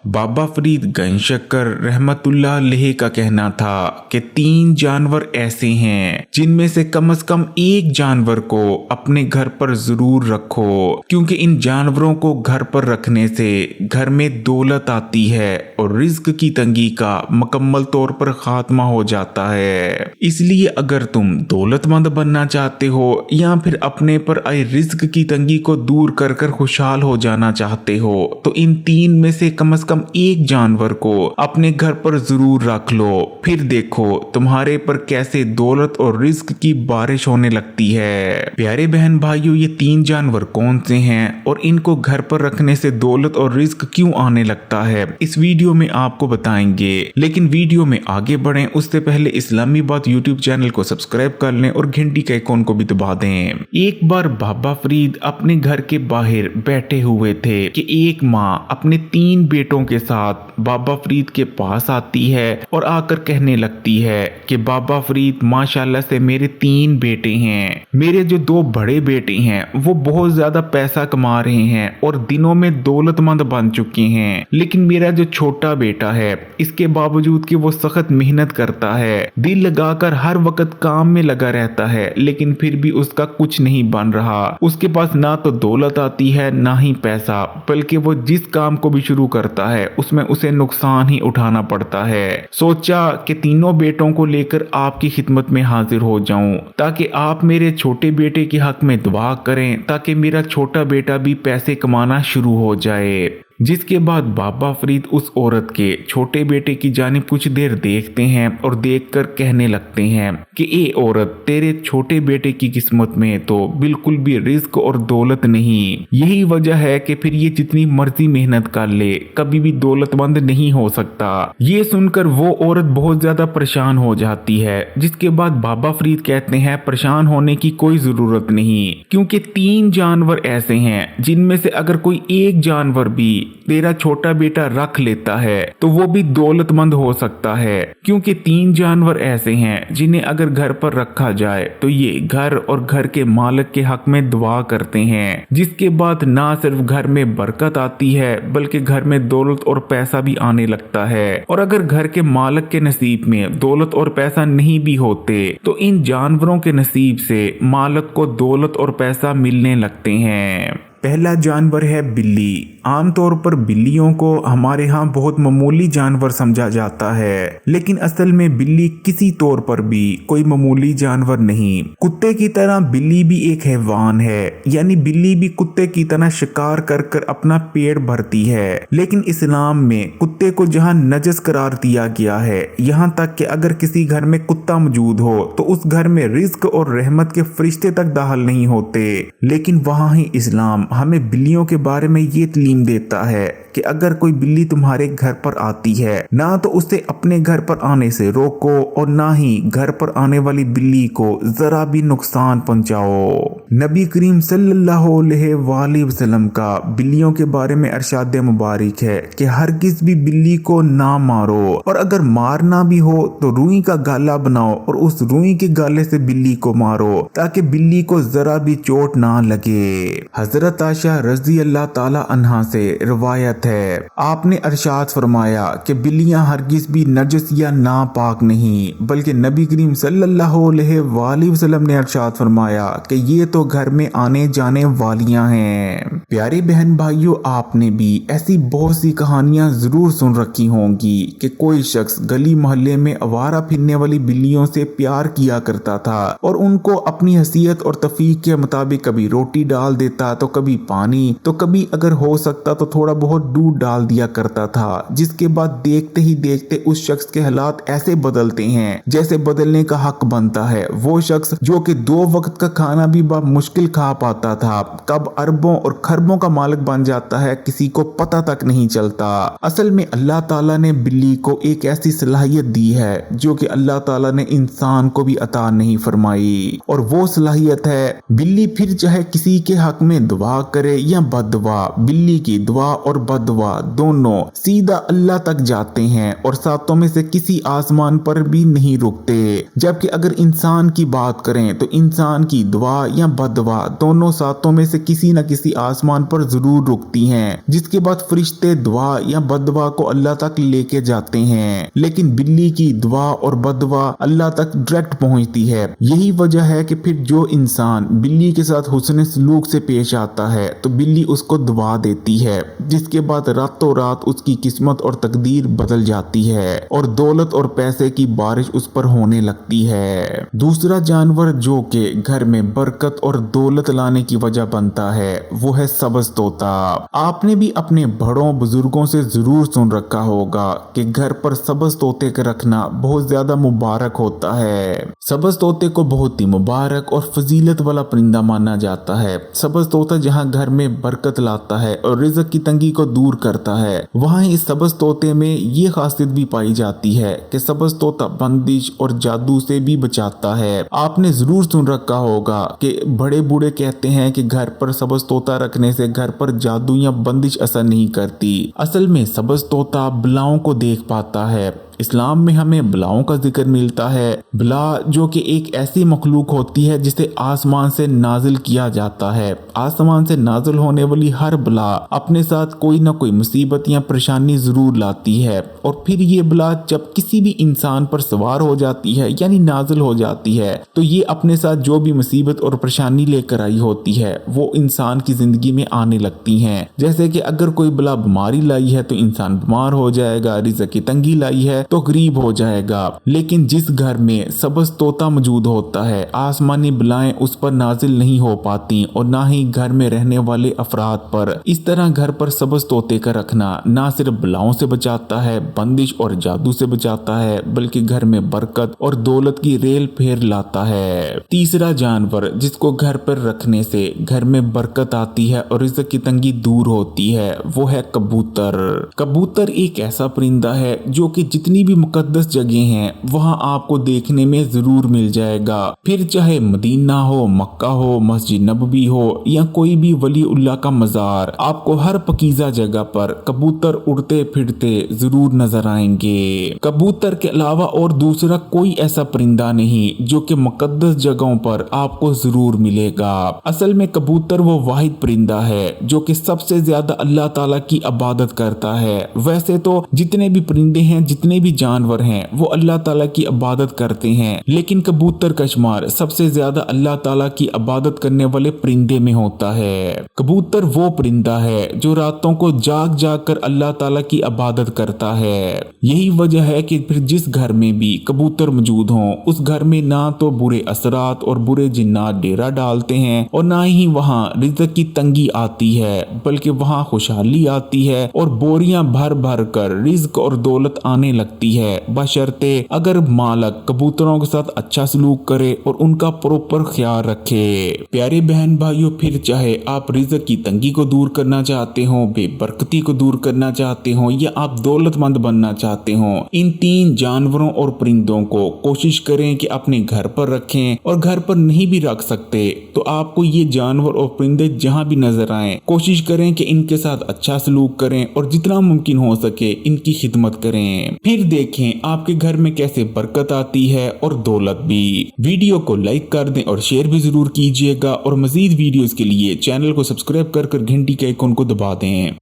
बाबा फरीद गंजशक्कर रहमतुल्लाह अलैह का कहना था कि 3 जानवर ऐसे हैं जिनमें से कम एक जानवर को अपने घर पर जरूर रखो, क्योंकि इन जानवरों को घर पर रखने से घर में दौलत आती है और रिज्क की तंगी का मुकम्मल तौर पर खात्मा हो जाता है। इसलिए अगर तुम दौलतमंद बनना चाहते हो या फिर अपने पर आए रिज्क की तंगी को दूर कर कर खुशहाल हो जाना चाहते हो तो इन 3 में से कम एक जानवर को अपने घर पर जरूर रख लो, फिर देखो तुम्हारे पर कैसे दौलत और रिज्क की बारिश होने लगती है। प्यारे बहन भाइयों, ये 3 जानवर कौन से हैं और इनको घर पर रखने से दौलत और रिज्क क्यों आने लगता है, इस वीडियो में आपको बताएंगे। लेकिन वीडियो में आगे बढ़ें उससे पहले इस्लामी बात यूट्यूब चैनल को सब्सक्राइब कर लें और घंटी के आइकॉन को भी दबा दें। एक बार बाबा फरीद अपने घर के बाहर बैठे हुए थे कि एक माँ अपने 3 बेटों के साथ बाबा फरीद के पास आती है और आकर कहने लगती है कि बाबा फरीद, माशाल्लाह से मेरे 3 बेटे हैं। मेरे जो 2 बड़े बेटे हैं वो बहुत ज्यादा पैसा कमा रहे हैं और दिनों में दौलतमंद बन चुके हैं, लेकिन मेरा जो छोटा बेटा है इसके बावजूद कि वो सख्त मेहनत करता है, दिल लगाकर हर वक्त काम में लगा रहता है, लेकिन फिर भी उसका कुछ नहीं बन रहा। उसके पास ना तो दौलत आती है ना ही पैसा, बल्कि वो जिस काम को भी शुरू करता है उसमें उसे नुकसान ही उठाना पड़ता है। सोचा कि तीनों बेटों को लेकर आपकी खिदमत में हाजिर हो जाऊं ताकि आप मेरे छोटे बेटे के हक में दुआ करें ताकि मेरा छोटा बेटा भी पैसे कमाना शुरू हो जाए। जिसके बाद बाबा फरीद उस औरत के छोटे बेटे की जानिब कुछ देर देखते हैं और देखकर कहने लगते हैं कि ए औरत, तेरे छोटे बेटे की किस्मत में तो बिल्कुल भी रिज्क और दौलत नहीं। यही वजह है कि फिर ये जितनी मर्जी मेहनत कर ले कभी भी दौलतमंद नहीं हो सकता। ये सुनकर वो औरत बहुत ज्यादा परेशान हो जाती है। जिसके बाद बाबा फरीद कहते हैं परेशान होने की कोई जरूरत नहीं, क्योंकि 3 जानवर ऐसे हैं जिनमें से अगर कोई एक जानवर भी तेरा छोटा बेटा रख लेता है तो वो भी दौलतमंद हो सकता है, क्योंकि 3 जानवर ऐसे हैं जिन्हें अगर घर पर रखा जाए तो ये घर और घर के मालिक के हक में दुआ करते हैं, जिसके बाद ना सिर्फ घर में बरकत आती है बल्कि घर में दौलत और पैसा भी आने लगता है। और अगर घर के मालिक के नसीब में दौलत और पैसा नहीं भी होते तो इन जानवरों के नसीब से मालिक को दौलत और पैसा मिलने लगते हैं। पहला जानवर है बिल्ली। आमतौर पर बिल्लियों को हमारे यहाँ बहुत मामूली जानवर समझा जाता है, लेकिन असल में बिल्ली किसी तौर पर भी कोई मामूली जानवर नहीं। कुत्ते की तरह बिल्ली भी एक हैवान है, यानी बिल्ली भी कुत्ते की तरह शिकार कर कर अपना पेट भरती है। लेकिन इस्लाम में कुत्ते को जहाँ नजस करार दिया गया है, यहाँ तक कि अगर किसी घर में कुत्ता मौजूद हो तो उस घर में रिज्क और रहमत के फरिश्ते तक दाखिल नहीं होते। लेकिन वहाँ ही इस्लाम हमें बिल्लियों के बारे में ये तालीम देता है कि अगर कोई बिल्ली तुम्हारे घर पर आती है ना तो उसे अपने घर पर आने से रोको और ना ही घर पर आने वाली बिल्ली को जरा भी नुकसान पहुंचाओ। नबी करीम सल्लल्लाहु अलैहि वसल्लम का बिल्लियों के बारे में इरशाद मुबारक है कि हरगिज़ भी बिल्ली को ना मारो, और अगर मारना भी हो तो रुई का गाला बनाओ और उस रुई के गाले से बिल्ली को मारो ताकि बिल्ली को जरा भी चोट ना लगे। हजरत आयशा रज़ी अल्लाह ताला अन्हा से रिवायत है, आपने इरशाद फरमाया कि बिल्लियां हरगिज़ भी नजस या नापाक नहीं, बल्कि नबी करीम सल्लल्लाहु अलैहि वसल्लम ने इरशाद फरमाया कि ये तो घर में आने जाने वालियां हैं। प्यारे बहन भाइयों, आपने भी ऐसी बहुत सी कहानियां जरूर सुन रखी होंगी कि कोई शख्स गली मोहल्ले में आवारा फिरने वाली बिल्लियों से प्यार किया करता था और उनको अपनी हैसियत और तफीक के मुताबिक कभी रोटी डाल देता तो कभी पानी, तो कभी अगर हो सकता तो थोड़ा बहुत दूध डाल दिया करता था। जिसके बाद देखते ही देखते उस शख्स के हालात ऐसे बदलते हैं जैसे बदलने का हक बनता है। वो शख्स जो कि 2 वक्त का खाना भी मुश्किल खा पाता था, कब अरबों और खरबों का मालिक बन जाता है किसी को पता तक नहीं चलता। असल में अल्लाह ताला ने बिल्ली को एक ऐसी सलाहियत दी है जो कि अल्लाह ताला ने इंसान को भी अता नहीं फरमाई, और वो सलाहियत है बिल्ली फिर चाहे किसी के हक में दुआ करे या बददुआ, बिल्ली की दुआ और बद बदवा दोनों सीधा अल्लाह तक जाते हैं और सातों में से किसी आसमान पर भी नहीं रुकते। जबकि अगर इंसान की बात करें तो इंसान की दुआ या बदवा दोनों सातों में से किसी न किसी आसमान पर जरूर रुकती हैं, जिसके बाद फरिश्ते दुआ या बदवा को अल्लाह तक लेके जाते हैं। लेकिन बिल्ली की दुआ और बदवा अल्लाह तक डायरेक्ट पहुंचती है। यही वजह है कि फिर जो इंसान बिल्ली के साथ हुस्न सलूक से पेश आता है तो बिल्ली उसको दुआ देती है, जिसके बाद रातों रात उसकी किस्मत और तकदीर बदल जाती है और दौलत और पैसे की बारिश उस पर होने लगती है। दूसरा जानवर जो कि घर में बरकत और दौलत लाने की वजह बनता है वो है सब्ज तोता। आपने भी अपने बड़ों बुजुर्गों से जरूर सुन रखा होगा कि घर पर सब्ज तोते का रखना बहुत ज्यादा मुबारक होता है। सब्ज तोते को बहुत ही मुबारक और फजीलत वाला परिंदा माना जाता है। सब्ज तोता जहाँ घर में बरकत लाता है और रिज़्क की तंगी को दूर करता है, वहाँ इस सब्ज तोते में ये खासियत भी पाई जाती है कि सब्ज तोता बंदिश और जादू से भी बचाता है। आपने जरूर सुन रखा होगा कि बड़े बूढ़े कहते हैं कि घर पर सब्ज तोता रखने से घर पर जादू या बंदिश असर नहीं करती। असल में सब्ज तोता बलाओं को देख पाता है। इस्लाम में हमें बलाओं का जिक्र मिलता है। बला जो कि एक ऐसी मखलूक होती है जिसे आसमान से नाजिल किया जाता है। आसमान से नाजिल होने वाली हर बला अपने साथ कोई ना कोई मुसीबत या परेशानी जरूर लाती है और फिर ये बला जब किसी भी इंसान पर सवार हो जाती है यानी नाजिल हो जाती है तो ये अपने साथ जो भी मुसीबत और परेशानी लेकर आई होती है वो इंसान की जिंदगी में आने लगती हैं। जैसे कि अगर कोई बला बीमारी लाई है तो इंसान बीमार हो जाएगा, रिज़्क की तंगी लाई है तो गरीब हो जाएगा। लेकिन जिस घर में सब्ज तोता मौजूद होता है आसमानी बलाएं उस पर नाजिल नहीं हो पाती और ना ही घर में रहने वाले अफराद पर। इस तरह घर पर सब्ज तोते का रखना ना सिर्फ बलाओं से बचाता है, बंदिश और जादू से बचाता है, बल्कि घर में बरकत और दौलत की रेल फेर लाता है। तीसरा जानवर जिसको घर पर रखने से घर में बरकत आती है और रिज़्क की तंगी दूर होती है वो है कबूतर। कबूतर एक ऐसा परिंदा है जो कि जितनी भी मुकद्दस जगह हैं वहां आपको देखने में जरूर मिल जाएगा। फिर चाहे मदीना हो, मक्का हो, मस्जिद नबवी हो या कोई भी वली उल्लाह का मजार, आपको हर पकीजा जगह पर कबूतर उड़ते फिरते जरूर नजर आएंगे। कबूतर के अलावा और दूसरा कोई ऐसा परिंदा नहीं जो कि मुकद्दस जगहों पर आपको जरूर मिलेगा। असल में कबूतर वो वाहिद परिंदा है जो कि सबसे ज्यादा अल्लाह ताला की इबादत करता है। वैसे तो जितने भी परिंदे हैं, जितने भी जानवर हैं वो अल्लाह ताला की इबादत करते हैं, लेकिन कबूतर का शुमार सबसे ज्यादा अल्लाह ताला की इबादत करने वाले परिंदे में होता है। कबूतर वो परिंदा है जो रातों को जाग जाग कर अल्लाह ताला की इबादत करता है। यही वजह है कि फिर जिस घर में भी कबूतर मौजूद हों उस घर में ना तो बुरे असरात और बुरे जिन्नात डेरा डालते हैं और ना ही वहाँ रिज़्क की तंगी आती है, बल्कि वहाँ खुशहाली आती है और बोरियां भर भर कर रिज़्क और दौलत आने लगती है, बशर्ते अगर मालक कबूतरों के साथ अच्छा सलूक करे और उनका प्रॉपर ख्याल रखे। प्यारे बहन भाइयों, फिर चाहे आप रिज़्क की तंगी को दूर करना चाहते हो, बेबरकती को दूर करना चाहते हो या आप दौलतमंद बनना चाहते हो, इन तीन जानवरों और परिंदों को कोशिश करें कि अपने घर पर रखें। और घर पर नहीं भी रख सकते तो आपको ये जानवर और परिंदे जहाँ भी नजर आए कोशिश करें कि इनके साथ अच्छा सलूक करें और जितना मुमकिन हो सके इनकी खिदमत करें। फिर देखें आपके घर में कैसे बरकत आती है और दौलत भी। वीडियो को लाइक कर दें और शेयर भी जरूर कीजिएगा और मजीद वीडियोस के लिए चैनल को सब्सक्राइब कर घंटी के आइकन को दबा दें।